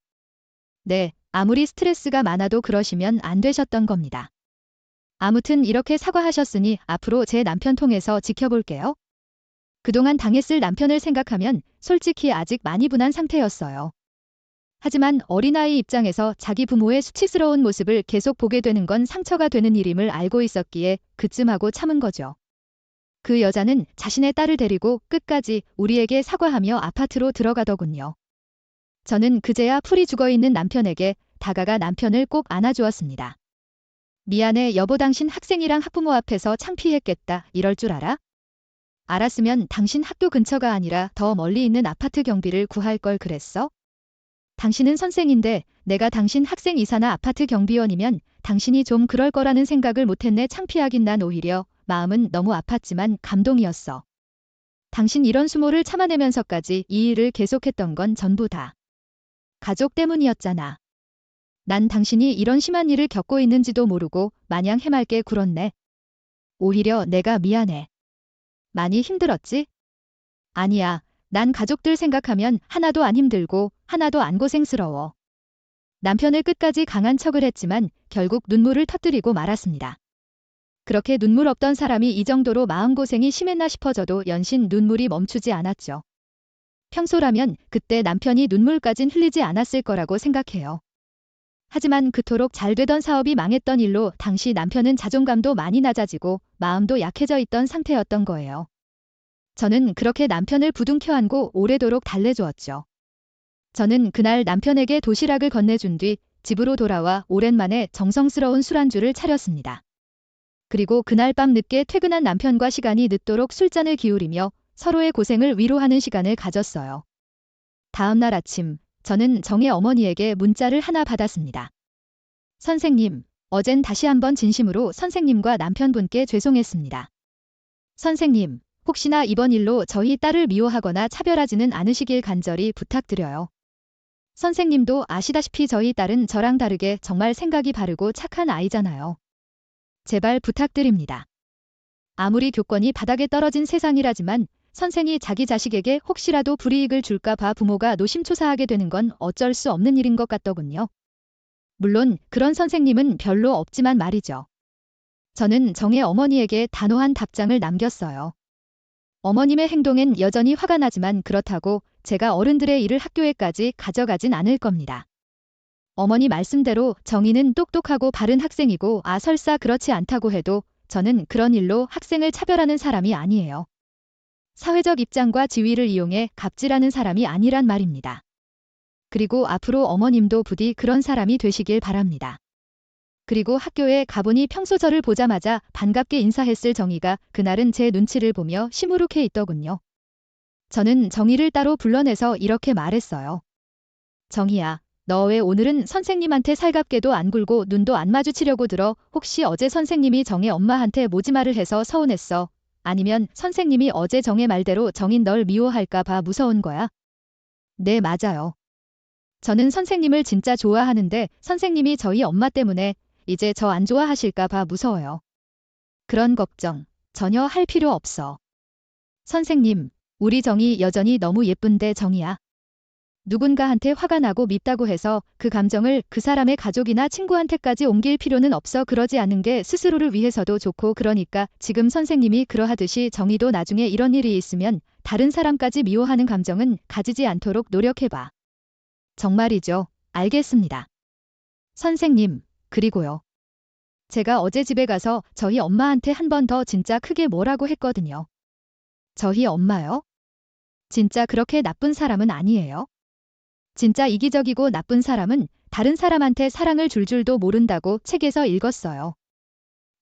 네, 아무리 스트레스가 많아도 그러시면 안 되셨던 겁니다. 아무튼 이렇게 사과하셨으니 앞으로 제 남편 통해서 지켜볼게요. 그동안 당했을 남편을 생각하면 솔직히 아직 많이 분한 상태였어요. 하지만 어린아이 입장에서 자기 부모의 수치스러운 모습을 계속 보게 되는 건 상처가 되는 일임을 알고 있었기에 그쯤 하고 참은 거죠. 그 여자는 자신의 딸을 데리고 끝까지 우리에게 사과하며 아파트로 들어가더군요. 저는 그제야 풀이 죽어있는 남편에게 다가가 남편을 꼭 안아주었습니다. 미안해 여보 당신 학생이랑 학부모 앞에서 창피했겠다. 이럴 줄 알아? 알았으면 당신 학교 근처가 아니라 더 멀리 있는 아파트 경비를 구할 걸 그랬어? 당신은 선생인데 내가 당신 학생 이사나 아파트 경비원이면 당신이 좀 그럴 거라는 생각을 못했네. 창피하긴 난 오히려 마음은 너무 아팠지만 감동이었어. 당신 이런 수모를 참아내면서까지 이 일을 계속했던 건 전부 다 가족 때문이었잖아. 난 당신이 이런 심한 일을 겪고 있는지도 모르고 마냥 해맑게 굴었네. 오히려 내가 미안해. 많이 힘들었지? 아니야. 난 가족들 생각하면 하나도 안 힘들고 하나도 안 고생스러워. 남편을 끝까지 강한 척을 했지만 결국 눈물을 터뜨리고 말았습니다. 그렇게 눈물 없던 사람이 이 정도로 마음고생이 심했나 싶어져도 연신 눈물이 멈추지 않았죠. 평소라면 그때 남편이 눈물까진 흘리지 않았을 거라고 생각해요. 하지만 그토록 잘 되던 사업이 망했던 일로 당시 남편은 자존감도 많이 낮아지고 마음도 약해져 있던 상태였던 거예요. 저는 그렇게 남편을 부둥켜 안고 오래도록 달래주었죠. 저는 그날 남편에게 도시락을 건네준 뒤 집으로 돌아와 오랜만에 정성스러운 술안주를 차렸습니다. 그리고 그날 밤 늦게 퇴근한 남편과 시간이 늦도록 술잔을 기울이며 서로의 고생을 위로하는 시간을 가졌어요. 다음 날 아침, 저는 정의 어머니에게 문자를 하나 받았습니다. 선생님, 어젠 다시 한번 진심으로 선생님과 남편분께 죄송했습니다. 선생님, 혹시나 이번 일로 저희 딸을 미워하거나 차별하지는 않으시길 간절히 부탁드려요. 선생님도 아시다시피 저희 딸은 저랑 다르게 정말 생각이 바르고 착한 아이잖아요. 제발 부탁드립니다. 아무리 교권이 바닥에 떨어진 세상이라지만 선생이 자기 자식에게 혹시라도 불이익을 줄까 봐 부모가 노심초사하게 되는 건 어쩔 수 없는 일인 것 같더군요. 물론 그런 선생님은 별로 없지만 말이죠. 저는 정의 어머니에게 단호한 답장을 남겼어요. 어머님의 행동엔 여전히 화가 나지만 그렇다고 제가 어른들의 일을 학교에까지 가져가진 않을 겁니다. 어머니 말씀대로 정의는 똑똑하고 바른 학생이고 설사 그렇지 않다고 해도 저는 그런 일로 학생을 차별하는 사람이 아니에요. 사회적 입장과 지위를 이용해 갑질하는 사람이 아니란 말입니다. 그리고 앞으로 어머님도 부디 그런 사람이 되시길 바랍니다. 그리고 학교에 가보니 평소 저를 보자마자 반갑게 인사했을 정의가 그날은 제 눈치를 보며 시무룩해 있더군요. 저는 정의를 따로 불러내서 이렇게 말했어요. 정의야, 너 왜 오늘은 선생님한테 살갑게도 안 굴고 눈도 안 마주치려고 들어? 혹시 어제 선생님이 정의 엄마한테 모지말을 해서 서운했어? 아니면 선생님이 어제 정의 말대로 정인 널 미워할까 봐 무서운 거야? 네, 맞아요. 저는 선생님을 진짜 좋아하는데 선생님이 저희 엄마 때문에 이제 저 안 좋아하실까 봐 무서워요. 그런 걱정 전혀 할 필요 없어. 선생님, 우리 정이 여전히 너무 예쁜데 정이야. 누군가한테 화가 나고 밉다고 해서 그 감정을 그 사람의 가족이나 친구한테까지 옮길 필요는 없어. 그러지 않은 게 스스로를 위해서도 좋고 그러니까 지금 선생님이 그러하듯이 정의도 나중에 이런 일이 있으면 다른 사람까지 미워하는 감정은 가지지 않도록 노력해봐. 정말이죠. 알겠습니다. 선생님, 그리고요. 제가 어제 집에 가서 저희 엄마한테 한 번 더 진짜 크게 뭐라고 했거든요. 저희 엄마요? 진짜 그렇게 나쁜 사람은 아니에요. 진짜 이기적이고 나쁜 사람은 다른 사람한테 사랑을 줄 줄도 모른다고 책에서 읽었어요.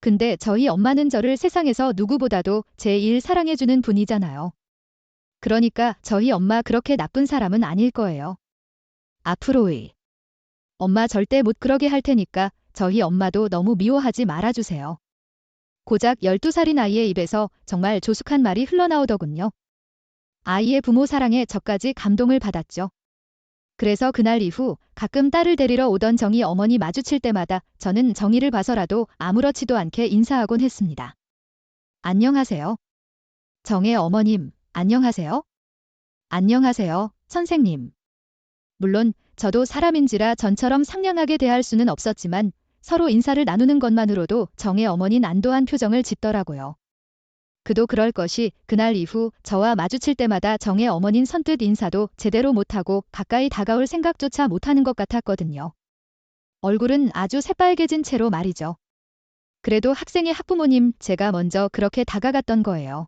근데 저희 엄마는 저를 세상에서 누구보다도 제일 사랑해주는 분이잖아요. 그러니까 저희 엄마 그렇게 나쁜 사람은 아닐 거예요. 앞으로의 엄마 절대 못 그러게 할 테니까 저희 엄마도 너무 미워하지 말아주세요. 고작 12살인 아이의 입에서 정말 조숙한 말이 흘러나오더군요. 아이의 부모 사랑에 저까지 감동을 받았죠. 그래서 그날 이후 가끔 딸을 데리러 오던 정희 어머니 마주칠 때마다 저는 정희를 봐서라도 아무렇지도 않게 인사하곤 했습니다. 안녕하세요. 정혜 어머님, 안녕하세요. 안녕하세요, 선생님. 물론 저도 사람인지라 전처럼 상냥하게 대할 수는 없었지만 서로 인사를 나누는 것만으로도 정혜 어머니는 안도한 표정을 짓더라고요. 그도 그럴 것이 그날 이후 저와 마주칠 때마다 정혜 어머니는 선뜻 인사도 제대로 못하고 가까이 다가올 생각조차 못하는 것 같았거든요. 얼굴은 아주 새빨개진 채로 말이죠. 그래도 학생의 학부모님 제가 먼저 그렇게 다가갔던 거예요.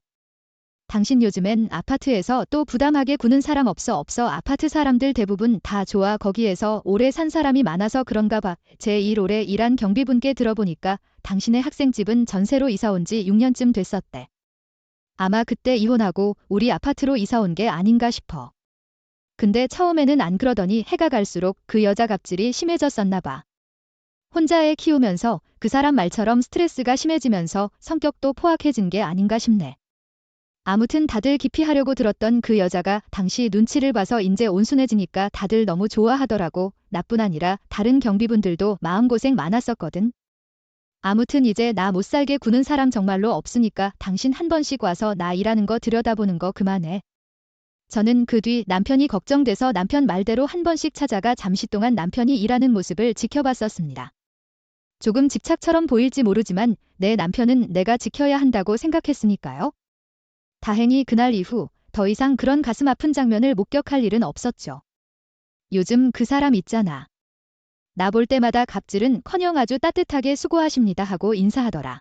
당신 요즘엔 아파트에서 또 부담하게 구는 사람 없어 아파트 사람들 대부분 다 좋아 거기에서 오래 산 사람이 많아서 그런가 봐. 제 일 오래 일한 경비분께 들어보니까 당신의 학생집은 전세로 이사 온 지 6년쯤 됐었대. 아마 그때 이혼하고 우리 아파트로 이사 온 게 아닌가 싶어. 근데 처음에는 안 그러더니 해가 갈수록 그 여자 갑질이 심해졌었나 봐. 혼자 애 키우면서 그 사람 말처럼 스트레스가 심해지면서 성격도 포악해진 게 아닌가 싶네. 아무튼 다들 기피하려고 들었던 그 여자가 당시 눈치를 봐서 인제 온순해지니까 다들 너무 좋아하더라고. 나뿐 아니라 다른 경비분들도 마음고생 많았었거든. 아무튼 이제 나 못살게 구는 사람 정말로 없으니까 당신 한 번씩 와서 나 일하는 거 들여다보는 거 그만해. 저는 그 뒤 남편이 걱정돼서 남편 말대로 한 번씩 찾아가 잠시 동안 남편이 일하는 모습을 지켜봤었습니다. 조금 집착처럼 보일지 모르지만 내 남편은 내가 지켜야 한다고 생각했으니까요. 다행히 그날 이후 더 이상 그런 가슴 아픈 장면을 목격할 일은 없었죠. 요즘 그 사람 있잖아. 나 볼 때마다 갑질은커녕 아주 따뜻하게 수고하십니다 하고 인사하더라.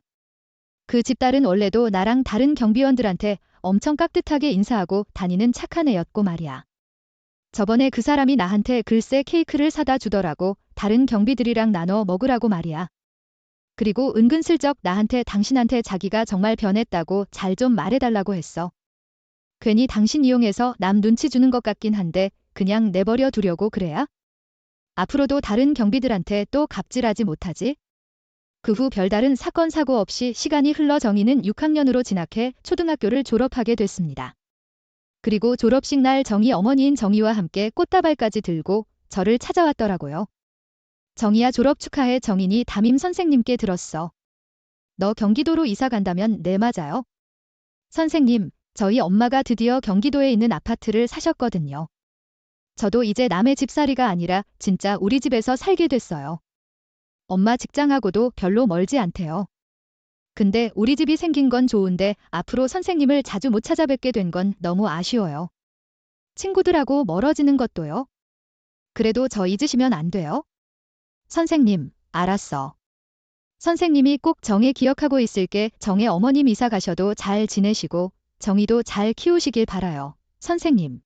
그 집딸은 원래도 나랑 다른 경비원들한테 엄청 깍듯하게 인사하고 다니는 착한 애였고 말이야. 저번에 그 사람이 나한테 글쎄 케이크를 사다 주더라고. 다른 경비들이랑 나눠 먹으라고 말이야. 그리고 은근슬쩍 나한테 당신한테 자기가 정말 변했다고 잘 좀 말해달라고 했어. 괜히 당신 이용해서 남 눈치 주는 것 같긴 한데 그냥 내버려 두려고 그래야? 앞으로도 다른 경비들한테 또 갑질하지 못하지? 그 후 별다른 사건 사고 없이 시간이 흘러 정희는 6학년으로 진학해 초등학교를 졸업하게 됐습니다. 그리고 졸업식 날 정희 어머니인 정희와 함께 꽃다발까지 들고 저를 찾아왔더라고요. 정희야 졸업 축하해. 정인이 담임 선생님께 들었어. 너 경기도로 이사 간다면? 네 맞아요. 선생님, 저희 엄마가 드디어 경기도에 있는 아파트를 사셨거든요. 저도 이제 남의 집살이가 아니라 진짜 우리 집에서 살게 됐어요. 엄마 직장하고도 별로 멀지 않대요. 근데 우리 집이 생긴 건 좋은데 앞으로 선생님을 자주 못 찾아뵙게 된 건 너무 아쉬워요. 친구들하고 멀어지는 것도요. 그래도 저 잊으시면 안 돼요. 선생님, 알았어. 선생님이 꼭 정혜 기억하고 있을게. 정혜 어머님 이사 가셔도 잘 지내시고 정희도 잘 키우시길 바라요. 선생님.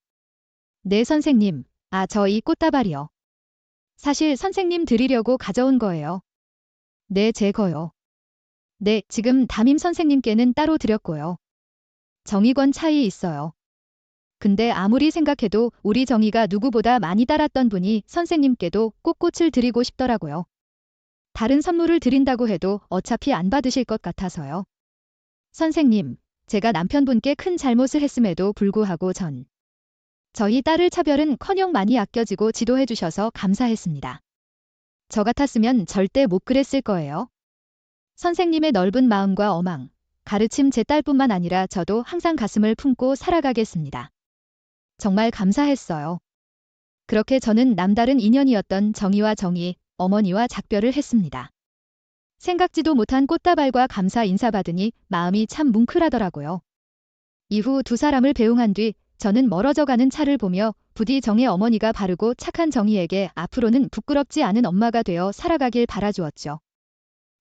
네 선생님. 아, 저 이 꽃다발이요. 사실 선생님 드리려고 가져온 거예요. 네, 제 거요. 네, 지금 담임 선생님께는 따로 드렸고요. 정의권 차이 있어요. 근데 아무리 생각해도 우리 정희가 누구보다 많이 따랐던 분이 선생님께도 꼭 꽃을 드리고 싶더라고요. 다른 선물을 드린다고 해도 어차피 안 받으실 것 같아서요. 선생님, 제가 남편분께 큰 잘못을 했음에도 불구하고 저희 딸을 차별은커녕 많이 아껴지고 지도해 주셔서 감사했습니다. 저 같았으면 절대 못 그랬을 거예요. 선생님의 넓은 마음과 어망, 가르침 제 딸뿐만 아니라 저도 항상 가슴을 품고 살아가겠습니다. 정말 감사했어요. 그렇게 저는 남다른 인연이었던 정희와 정희, 어머니와 작별을 했습니다. 생각지도 못한 꽃다발과 감사 인사 받으니 마음이 참 뭉클하더라고요. 이후 두 사람을 배웅한 뒤 저는 멀어져가는 차를 보며 부디 정혜 어머니가 바르고 착한 정희에게 앞으로는 부끄럽지 않은 엄마가 되어 살아가길 바라주었죠.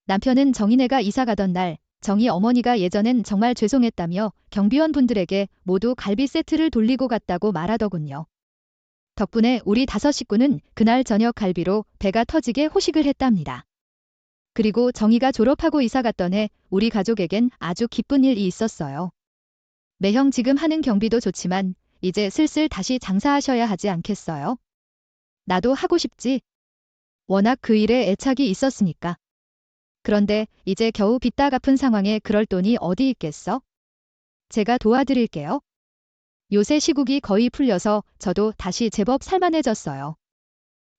남편은 정희네가 이사 가던 날 정희 어머니가 예전엔 정말 죄송했다며 경비원 분들에게 모두 갈비 세트를 돌리고 갔다고 말하더군요. 덕분에 우리 5 식구는 그날 저녁 갈비로 배가 터지게 호식을 했답니다. 그리고 정희가 졸업하고 이사 갔던 해 우리 가족에겐 아주 기쁜 일이 있었어요. 매형 지금 하는 경비도 좋지만 이제 슬슬 다시 장사하셔야 하지 않겠어요? 나도 하고 싶지. 워낙 그 일에 애착이 있었으니까. 그런데 이제 겨우 빚다 갚은 상황에 그럴 돈이 어디 있겠어? 제가 도와드릴게요. 요새 시국이 거의 풀려서 저도 다시 제법 살만해졌어요.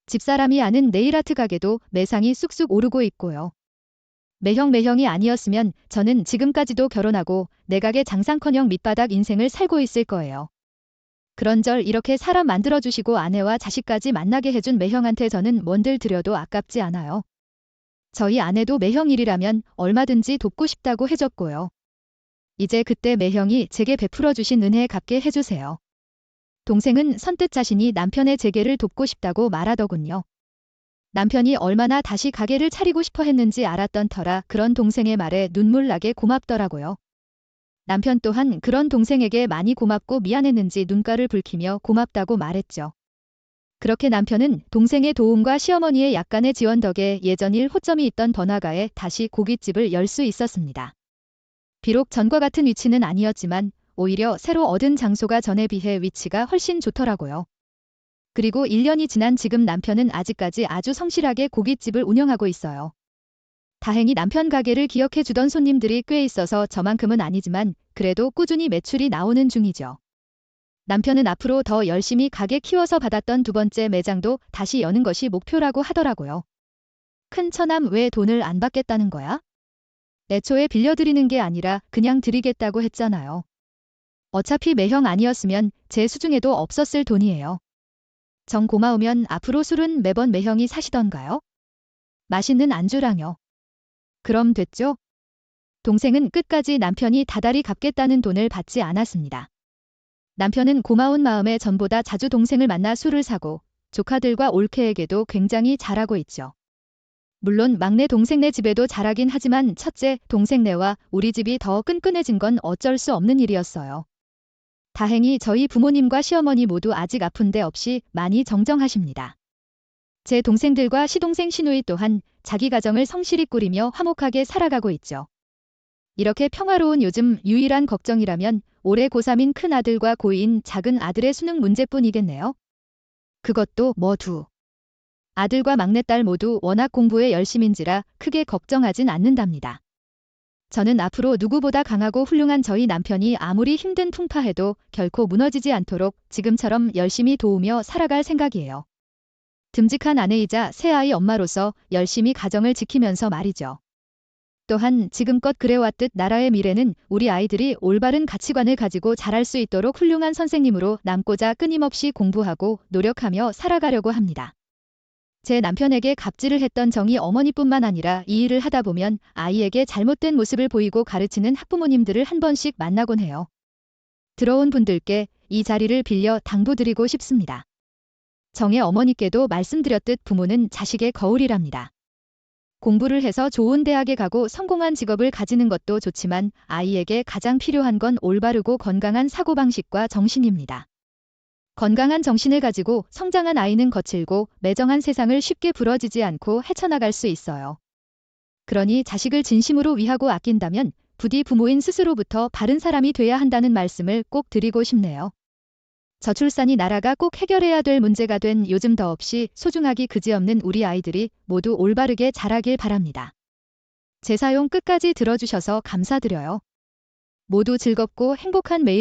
집사람이 아는 네일아트 가게도 매상이 쑥쑥 오르고 있고요. 매형이 아니었으면 저는 지금까지도 결혼하고 내 가게 장상커녕 밑바닥 인생을 살고 있을 거예요. 그런절 이렇게 사람 만들어주시고 아내와 자식까지 만나게 해준 매형한테 저는 뭔들 드려도 아깝지 않아요. 저희 아내도 매형 일이라면 얼마든지 돕고 싶다고 해줬고요. 이제 그때 매형이 제게 베풀어주신 은혜 갚게 해주세요. 동생은 선뜻 자신이 남편의 재개를 돕고 싶다고 말하더군요. 남편이 얼마나 다시 가게를 차리고 싶어 했는지 알았던 터라 그런 동생의 말에 눈물 나게 고맙더라고요. 남편 또한 그런 동생에게 많이 고맙고 미안했는지 눈가를 붉히며 고맙다고 말했죠. 그렇게 남편은 동생의 도움과 시어머니의 약간의 지원 덕에 예전 일 호점이 있던 번화가에 다시 고깃집을 열 수 있었습니다. 비록 전과 같은 위치는 아니었지만 오히려 새로 얻은 장소가 전에 비해 위치가 훨씬 좋더라고요. 그리고 1년이 지난 지금 남편은 아직까지 아주 성실하게 고깃집을 운영하고 있어요. 다행히 남편 가게를 기억해주던 손님들이 꽤 있어서 저만큼은 아니지만 그래도 꾸준히 매출이 나오는 중이죠. 남편은 앞으로 더 열심히 가게 키워서 받았던 두 번째 매장도 다시 여는 것이 목표라고 하더라고요. 큰 처남 왜 돈을 안 받겠다는 거야? 애초에 빌려드리는 게 아니라 그냥 드리겠다고 했잖아요. 어차피 매형 아니었으면 제 수중에도 없었을 돈이에요. 정 고마우면 앞으로 술은 매번 매형이 사시던가요? 맛있는 안주랑요. 그럼 됐죠? 동생은 끝까지 남편이 다달이 갚겠다는 돈을 받지 않았습니다. 남편은 고마운 마음에 전보다 자주 동생을 만나 술을 사고 조카들과 올케에게도 굉장히 잘하고 있죠. 물론 막내 동생네 집에도 잘하긴 하지만 첫째 동생네와 우리 집이 더 끈끈해진 건 어쩔 수 없는 일이었어요. 다행히 저희 부모님과 시어머니 모두 아직 아픈 데 없이 많이 정정하십니다. 제 동생들과 시동생 시누이 또한 자기 가정을 성실히 꾸리며 화목하게 살아가고 있죠. 이렇게 평화로운 요즘 유일한 걱정이라면 올해 고3인 큰 아들과 고2인 작은 아들의 수능 문제뿐이겠네요. 그것도 뭐 두 아들과 막내딸 모두 워낙 공부에 열심인지라 크게 걱정하진 않는답니다. 저는 앞으로 누구보다 강하고 훌륭한 저희 남편이 아무리 힘든 풍파해도 결코 무너지지 않도록 지금처럼 열심히 도우며 살아갈 생각이에요. 듬직한 아내이자 새아이 엄마로서 열심히 가정을 지키면서 말이죠. 또한 지금껏 그래왔듯 나라의 미래는 우리 아이들이 올바른 가치관을 가지고 자랄 수 있도록 훌륭한 선생님으로 남고자 끊임없이 공부하고 노력하며 살아가려고 합니다. 제 남편에게 갑질을 했던 정희 어머니뿐만 아니라 이 일을 하다 보면 아이에게 잘못된 모습을 보이고 가르치는 학부모님들을 한 번씩 만나곤 해요. 들어온 분들께 이 자리를 빌려 당부드리고 싶습니다. 정의 어머니께도 말씀드렸듯 부모는 자식의 거울이랍니다. 공부를 해서 좋은 대학에 가고 성공한 직업을 가지는 것도 좋지만 아이에게 가장 필요한 건 올바르고 건강한 사고방식과 정신입니다. 건강한 정신을 가지고 성장한 아이는 거칠고 매정한 세상을 쉽게 부러지지 않고 헤쳐나갈 수 있어요. 그러니 자식을 진심으로 위하고 아낀다면 부디 부모인 스스로부터 바른 사람이 돼야 한다는 말씀을 꼭 드리고 싶네요. 저출산이 나라가 꼭 해결해야 될 문제가 된 요즘 더없이 소중하기 그지없는 우리 아이들이 모두 올바르게 자라길 바랍니다. 제 사용 끝까지 들어주셔서 감사드려요. 모두 즐겁고 행복한 매일